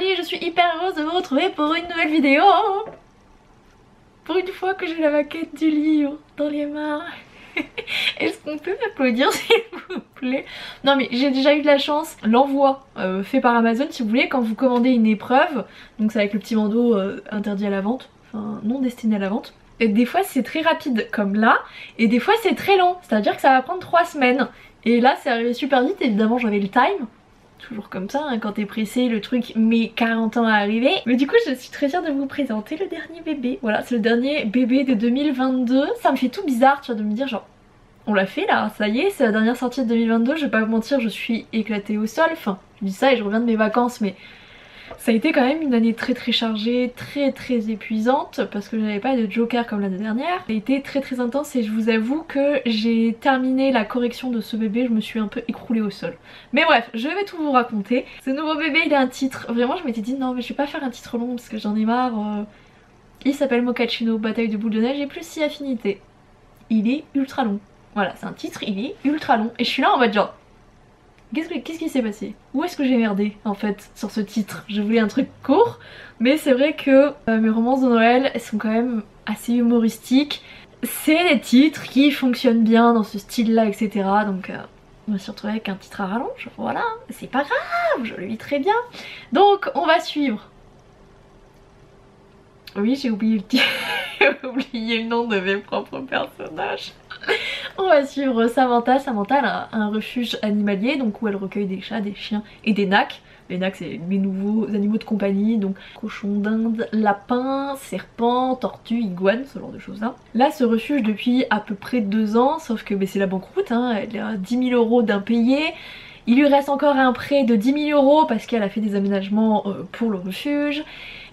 Charlie, je suis hyper heureuse de vous retrouver pour une nouvelle vidéo. Pour une fois que j'ai la maquette du livre dans les mains. Est-ce qu'on peut m'applaudir s'il vous plaît? Non mais j'ai déjà eu de la chance. L'envoi fait par Amazon, si vous voulez, quand vous commandez une épreuve, donc c'est avec le petit bandeau interdit à la vente, enfin non destiné à la vente. Et des fois c'est très rapide comme là, et des fois c'est très long, c'est à dire que ça va prendre 3 semaines. Et là c'est arrivé super vite, évidemment j'avais le time. Toujours comme ça, hein, quand t'es pressé, le truc met 40 ans à arriver. Mais du coup je suis très fière de vous présenter le dernier bébé. Voilà, c'est le dernier bébé de 2022. Ça me fait tout bizarre, tu vois, de me dire genre, on l'a fait là, ça y est, c'est la dernière sortie de 2022. Je vais pas vous mentir, je suis éclatée au sol. Enfin, je dis ça et je reviens de mes vacances, mais ça a été quand même une année très chargée, très épuisante, parce que j'avais pas de joker comme l'année dernière. Ça a été très intense et je vous avoue que j'ai terminé la correction de ce bébé, je me suis un peu écroulée au sol. Mais bref, je vais tout vous raconter. Ce nouveau bébé, il a un titre, vraiment je m'étais dit non mais je vais pas faire un titre long parce que j'en ai marre. Il s'appelle Mochaccino, bataille de boules de neige et plus si affinité. Il est ultra long. Voilà, c'est un titre, il est ultra long. Et je suis là en mode genre, qu'est-ce qui s'est passé? Où est-ce que j'ai merdé en fait sur ce titre? Je voulais un truc court, mais c'est vrai que mes romances de Noël, elles sont quand même assez humoristiques. C'est des titres qui fonctionnent bien dans ce style-là, etc. Donc on va se retrouver avec un titre à rallonge, voilà, c'est pas grave, je le vis très bien. Donc on va suivre. Oui, j'ai oublié le nom de mes propres personnages. On va suivre Samantha. Samantha elle a un refuge animalier, donc où elle recueille des chats, des chiens et des nacs. Les nacs c'est mes nouveaux animaux de compagnie, donc cochons d'Inde, lapins, serpents, tortues, iguanes, ce genre de choses là. Là ce refuge depuis à peu près 2 ans, sauf que c'est la banqueroute, hein, elle a 10 000 € d'impayés. Il lui reste encore un prêt de 10 000 € parce qu'elle a fait des aménagements pour le refuge.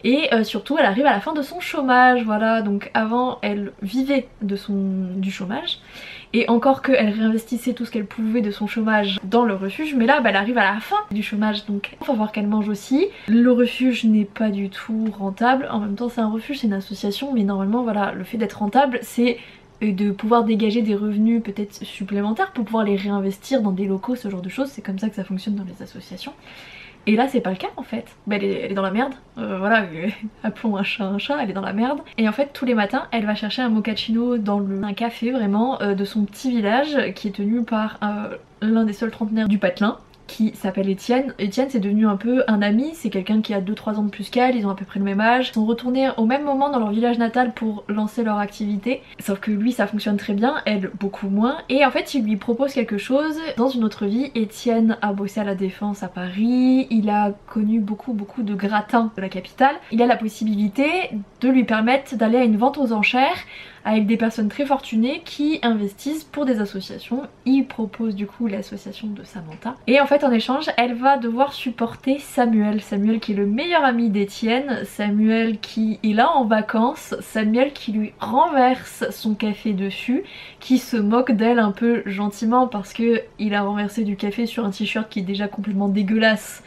Et surtout elle arrive à la fin de son chômage, voilà, donc avant elle vivait du chômage. Et encore qu'elle réinvestissait tout ce qu'elle pouvait de son chômage dans le refuge, mais là bah, elle arrive à la fin du chômage, donc il faut voir qu'elle mange aussi. Le refuge n'est pas du tout rentable, en même temps c'est un refuge, c'est une association, mais normalement voilà, le fait d'être rentable c'est de pouvoir dégager des revenus peut-être supplémentaires pour pouvoir les réinvestir dans des locaux, ce genre de choses, c'est comme ça que ça fonctionne dans les associations. Et là c'est pas le cas en fait, bah, elle est dans la merde, voilà, appelons un chat, elle est dans la merde. Et en fait tous les matins elle va chercher un mochaccino dans un café vraiment de son petit village qui est tenu par l'un des seuls trentenaires du patelin, qui s'appelle Étienne. Étienne c'est devenu un peu un ami, c'est quelqu'un qui a 2-3 ans de plus qu'elle, ils ont à peu près le même âge. Ils sont retournés au même moment dans leur village natal pour lancer leur activité, sauf que lui ça fonctionne très bien, elle beaucoup moins. Et en fait il lui propose quelque chose. Dans une autre vie, Étienne a bossé à la Défense à Paris, il a connu beaucoup de gratins de la capitale. Il a la possibilité de lui permettre d'aller à une vente aux enchères avec des personnes très fortunées qui investissent pour des associations. Il propose du coup l'association de Samantha. Et en fait en échange elle va devoir supporter Samuel. Samuel qui est le meilleur ami d'Étienne, Samuel qui est là en vacances, Samuel qui lui renverse son café dessus, qui se moque d'elle un peu gentiment parce que il a renversé du café sur un t-shirt qui est déjà complètement dégueulasse.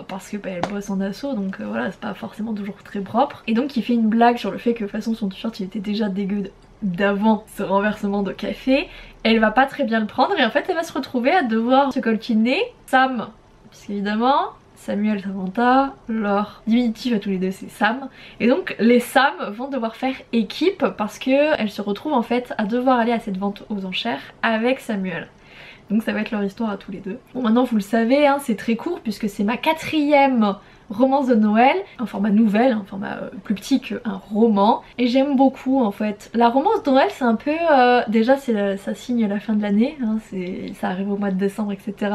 Parce que bah, elle bosse en asso, donc voilà, c'est pas forcément toujours très propre. Et donc il fait une blague sur le fait que de toute façon son t-shirt il était déjà dégueu d'avant ce renversement de café. Elle va pas très bien le prendre et en fait elle va se retrouver à devoir se coltiner Sam, puisqu'évidemment Samuel, Samantha, leur diminutif à tous les deux c'est Sam. Et donc les Sam vont devoir faire équipe parce qu'elles se retrouvent en fait à devoir aller à cette vente aux enchères avec Samuel. Donc ça va être leur histoire à tous les deux. Bon maintenant vous le savez, hein, c'est très court puisque c'est ma 4e romance de Noël, un format nouvelle, un format plus petit qu'un roman. Et j'aime beaucoup en fait. La romance de Noël c'est un peu... déjà ça signe la fin de l'année, hein, ça arrive au mois de décembre etc.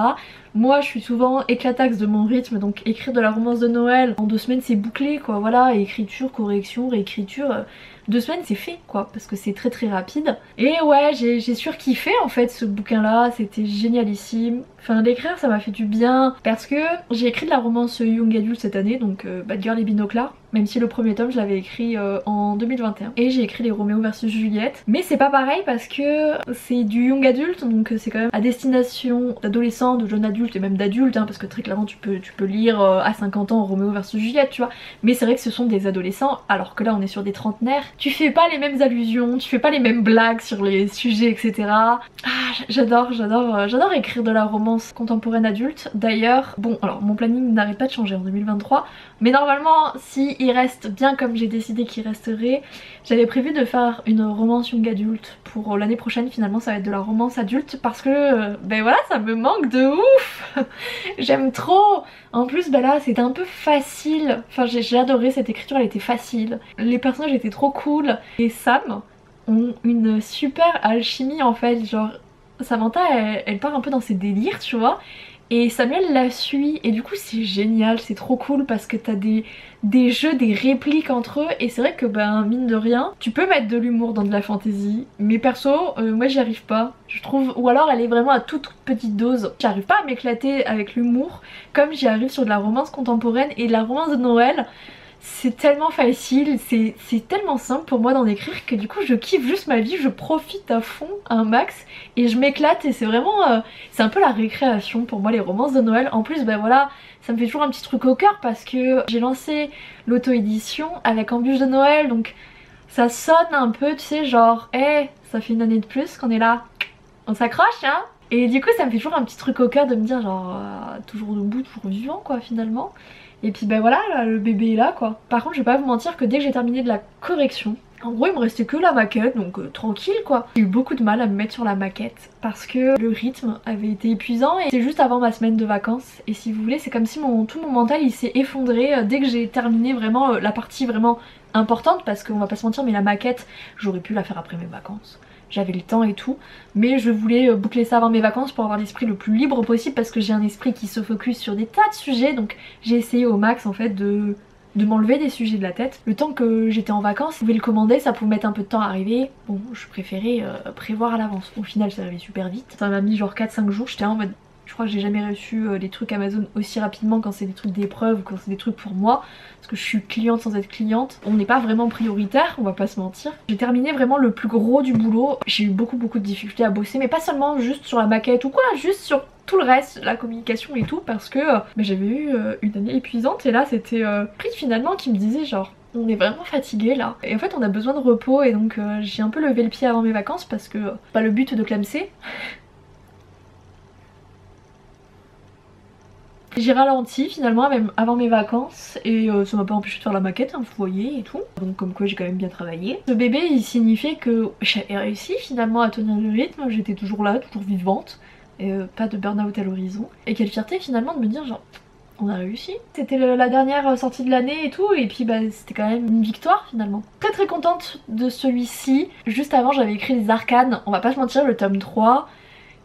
Moi je suis souvent éclataxe de mon rythme, donc écrire de la romance de Noël en 2 semaines c'est bouclé quoi, voilà, écriture, correction, réécriture... 2 semaines c'est fait quoi, parce que c'est très rapide. Et ouais j'ai surkiffé en fait ce bouquin là, c'était génialissime. Enfin l'écrire ça m'a fait du bien parce que j'ai écrit de la romance young adulte cette année, donc Bad Girl et Binoclard. même si le premier tome je l'avais écrit en 2021. Et j'ai écrit les Roméo versus Juliette, mais c'est pas pareil parce que c'est du young adulte, donc c'est quand même à destination d'adolescents, de jeunes adultes et même d'adultes, hein, parce que très clairement tu peux lire à 50 ans Roméo versus Juliette, tu vois, mais c'est vrai que ce sont des adolescents, alors que là on est sur des trentenaires, tu fais pas les mêmes allusions, tu fais pas les mêmes blagues sur les sujets, etc. Ah, j'adore écrire de la romance contemporaine adulte. D'ailleurs, bon, alors mon planning n'arrête pas de changer en 2023, mais normalement si il reste bien comme j'ai décidé qu'il resterait, j'avais prévu de faire une romance young adulte pour l'année prochaine. Finalement ça va être de la romance adulte parce que ben voilà, ça me manque de ouf. J'aime trop. En plus ben là c'était un peu facile, enfin j'ai adoré cette écriture, elle était facile, les personnages étaient trop cool et Sam ont une super alchimie en fait, genre Samantha elle part un peu dans ses délires, tu vois, et Samuel la suit et du coup c'est génial, c'est trop cool parce que t'as des jeux, des répliques entre eux, et c'est vrai que ben mine de rien tu peux mettre de l'humour dans de la fantasy, mais perso moi j'y arrive pas, je trouve, ou alors elle est vraiment à toute petite dose. J'arrive pas à m'éclater avec l'humour comme j'y arrive sur de la romance contemporaine, et de la romance de Noël c'est tellement facile, c'est tellement simple pour moi d'en écrire que du coup je kiffe juste ma vie, je profite à fond, un max, et je m'éclate, et c'est vraiment c'est un peu la récréation pour moi les romances de Noël. En plus ben voilà, ça me fait toujours un petit truc au cœur parce que j'ai lancé l'auto-édition avec Embûche de Noël, donc ça sonne un peu, tu sais, genre hey, ça fait une année de plus qu'on est là, on s'accroche hein. Et du coup ça me fait toujours un petit truc au cœur de me dire genre toujours debout, toujours vivant quoi finalement. Et puis ben voilà, là, le bébé est là quoi. Par contre je vais pas vous mentir que dès que j'ai terminé de la correction, en gros il me restait que la maquette, donc tranquille quoi. J'ai eu beaucoup de mal à me mettre sur la maquette parce que le rythme avait été épuisant, et c'est juste avant ma semaine de vacances. Et si vous voulez c'est comme si tout mon mental il s'est effondré dès que j'ai terminé vraiment la partie vraiment importante, parce qu'on va pas se mentir mais la maquette j'aurais pu la faire après mes vacances. J'avais le temps et tout, mais je voulais boucler ça avant mes vacances pour avoir l'esprit le plus libre possible, parce que j'ai un esprit qui se focus sur des tas de sujets, donc j'ai essayé au max en fait de m'enlever des sujets de la tête. Le temps que j'étais en vacances, vous pouvez le commander, ça pouvait mettre un peu de temps à arriver, bon je préférais prévoir à l'avance. Au final ça arrivait super vite, ça m'a mis genre 4-5 jours, j'étais en mode... Je crois que j'ai jamais reçu les trucs Amazon aussi rapidement quand c'est des trucs d'épreuve ou quand c'est des trucs pour moi, parce que je suis cliente sans être cliente. On n'est pas vraiment prioritaire, on va pas se mentir. J'ai terminé vraiment le plus gros du boulot. J'ai eu beaucoup de difficultés à bosser, mais pas seulement juste sur la maquette ou quoi, juste sur tout le reste, la communication et tout, parce que j'avais eu une année épuisante, et là c'était Pris finalement qui me disait genre on est vraiment fatigué là, et en fait on a besoin de repos, et donc j'ai un peu levé le pied avant mes vacances parce que pas le but de clamser. J'ai ralenti finalement même avant mes vacances, et ça m'a pas empêché de faire la maquette, hein, vous voyez, et tout. Donc comme quoi j'ai quand même bien travaillé. Ce bébé il signifiait que j'avais réussi finalement à tenir le rythme, j'étais toujours là, toujours vivante, et pas de burn-out à l'horizon. Et quelle fierté finalement de me dire genre on a réussi. C'était la dernière sortie de l'année et tout, et puis bah c'était quand même une victoire finalement. Très contente de celui-ci. Juste avant j'avais écrit les arcanes, on va pas se mentir, le tome 3...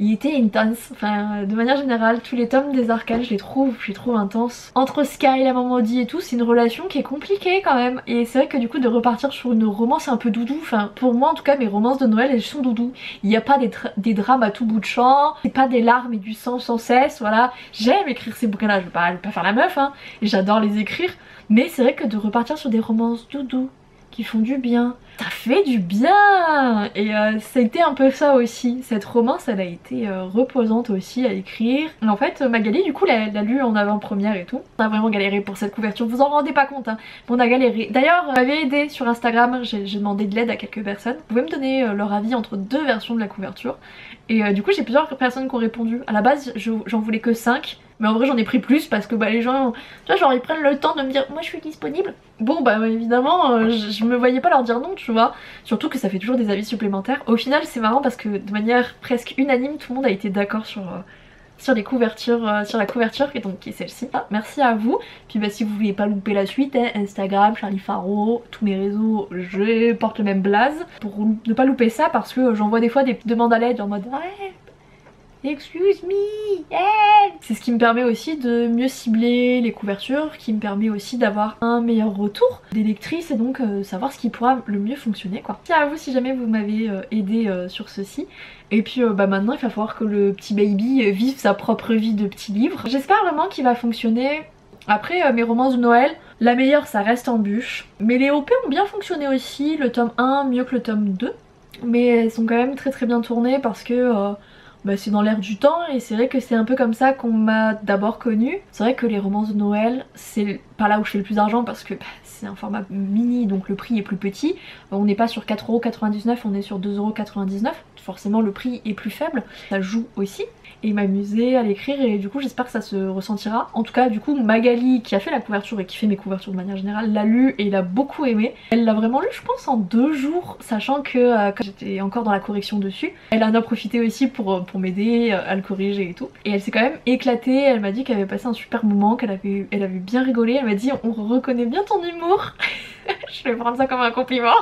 il était intense, enfin de manière générale tous les tomes des arcanes je les trouve intenses. Entre Sky et la maman maudite et tout, c'est une relation qui est compliquée quand même, et c'est vrai que du coup de repartir sur une romance un peu doudou, enfin pour moi en tout cas mes romances de Noël elles sont doudou. Il n'y a pas des drames à tout bout de champ, c'est pas des larmes et du sang sans cesse, voilà. J'aime écrire ces bouquins là, je vais pas faire la meuf hein, et j'adore les écrire, mais c'est vrai que de repartir sur des romances doudou qui font du bien, ça fait du bien. Et ça a été un peu ça aussi, cette romance elle a été reposante aussi à écrire. Et en fait Magali du coup l'a lu en avant-première et tout. On a vraiment galéré pour cette couverture, vous en rendez pas compte hein, mais on a galéré. D'ailleurs on m'avait aidé sur Instagram, j'ai demandé de l'aide à quelques personnes. Vous pouvez me donner leur avis entre deux versions de la couverture, et du coup j'ai plusieurs personnes qui ont répondu. À la base j'en voulais que 5, mais en vrai j'en ai pris plus parce que bah les gens, tu vois, genre ils prennent le temps de me dire moi je suis disponible. Bon bah évidemment je me voyais pas leur dire non, tu vois. Surtout que ça fait toujours des avis supplémentaires. Au final c'est marrant parce que de manière presque unanime tout le monde a été d'accord sur les couvertures, sur la couverture et donc qui est celle-ci. Ah, merci à vous. Puis bah si vous voulez pas louper la suite, hein, Instagram, Charlie Faro, tous mes réseaux, je porte le même blaze pour ne pas louper ça, parce que j'envoie des fois des demandes à l'aide en mode ouais, excuse me, hey. C'est ce qui me permet aussi de mieux cibler les couvertures, qui me permet aussi d'avoir un meilleur retour des lectrices, et donc savoir ce qui pourra le mieux fonctionner quoi. Merci à vous si jamais vous m'avez aidé sur ceci. Et puis bah maintenant il va falloir que le petit baby vive sa propre vie de petit livre. J'espère vraiment qu'il va fonctionner. Après mes romances de Noël, La meilleure ça reste Embûche, mais les OP ont bien fonctionné aussi, le tome 1 mieux que le tome 2. Mais elles sont quand même très bien tournées parce que c'est dans l'air du temps et c'est vrai que c'est un peu comme ça qu'on m'a d'abord connue. C'est vrai que les romances de Noël, c'est pas là où je fais le plus d'argent parce que c'est un format mini donc le prix est plus petit. On n'est pas sur 4,99€, on est sur 2,99€. Forcément le prix est plus faible, ça joue aussi. Et m'amuser à l'écrire et du coup j'espère que ça se ressentira. En tout cas du coup Magali qui a fait la couverture et qui fait mes couvertures de manière générale l'a lu et l'a beaucoup aimé. Elle l'a vraiment lu je pense en 2 jours, sachant que quand j'étais encore dans la correction dessus, elle en a profité aussi pour m'aider à le corriger et tout. Et elle s'est quand même éclatée, elle m'a dit qu'elle avait passé un super moment, qu'elle avait bien rigolé, elle m'a dit on reconnaît bien ton humour. Je vais prendre ça comme un compliment.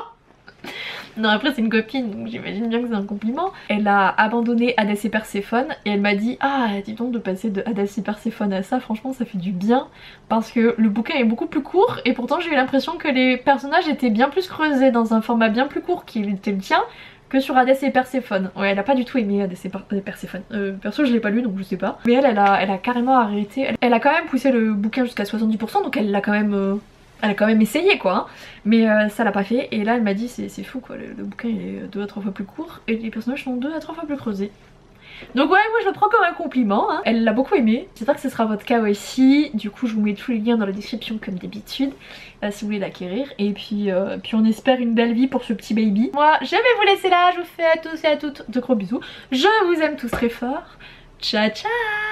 Non après c'est une copine donc j'imagine bien que c'est un compliment. Elle a abandonné Hadès et Perséphone et elle m'a dit ah dis donc de passer de Hadès et Perséphone à ça franchement ça fait du bien parce que le bouquin est beaucoup plus court et pourtant j'ai eu l'impression que les personnages étaient bien plus creusés dans un format bien plus court qui était le tien que sur Hadès et Perséphone. Ouais elle a pas du tout aimé Hadès et Perséphone. Perso je l'ai pas lu donc je sais pas. Mais elle a carrément arrêté. Elle a quand même poussé le bouquin jusqu'à 70% donc elle l'a quand même... Elle a quand même essayé quoi, hein. Mais ça l'a pas fait et là elle m'a dit c'est fou quoi, le bouquin il est 2 à 3 fois plus court et les personnages sont 2 à 3 fois plus creusés. Donc ouais moi je le prends comme un compliment, hein. Elle l'a beaucoup aimé, j'espère que ce sera votre cas aussi. Du coup je vous mets tous les liens dans la description comme d'habitude si vous voulez l'acquérir. Et puis on espère une belle vie pour ce petit baby. Moi je vais vous laisser là, je vous fais à tous et à toutes de gros bisous. Je vous aime tous très fort, ciao ciao.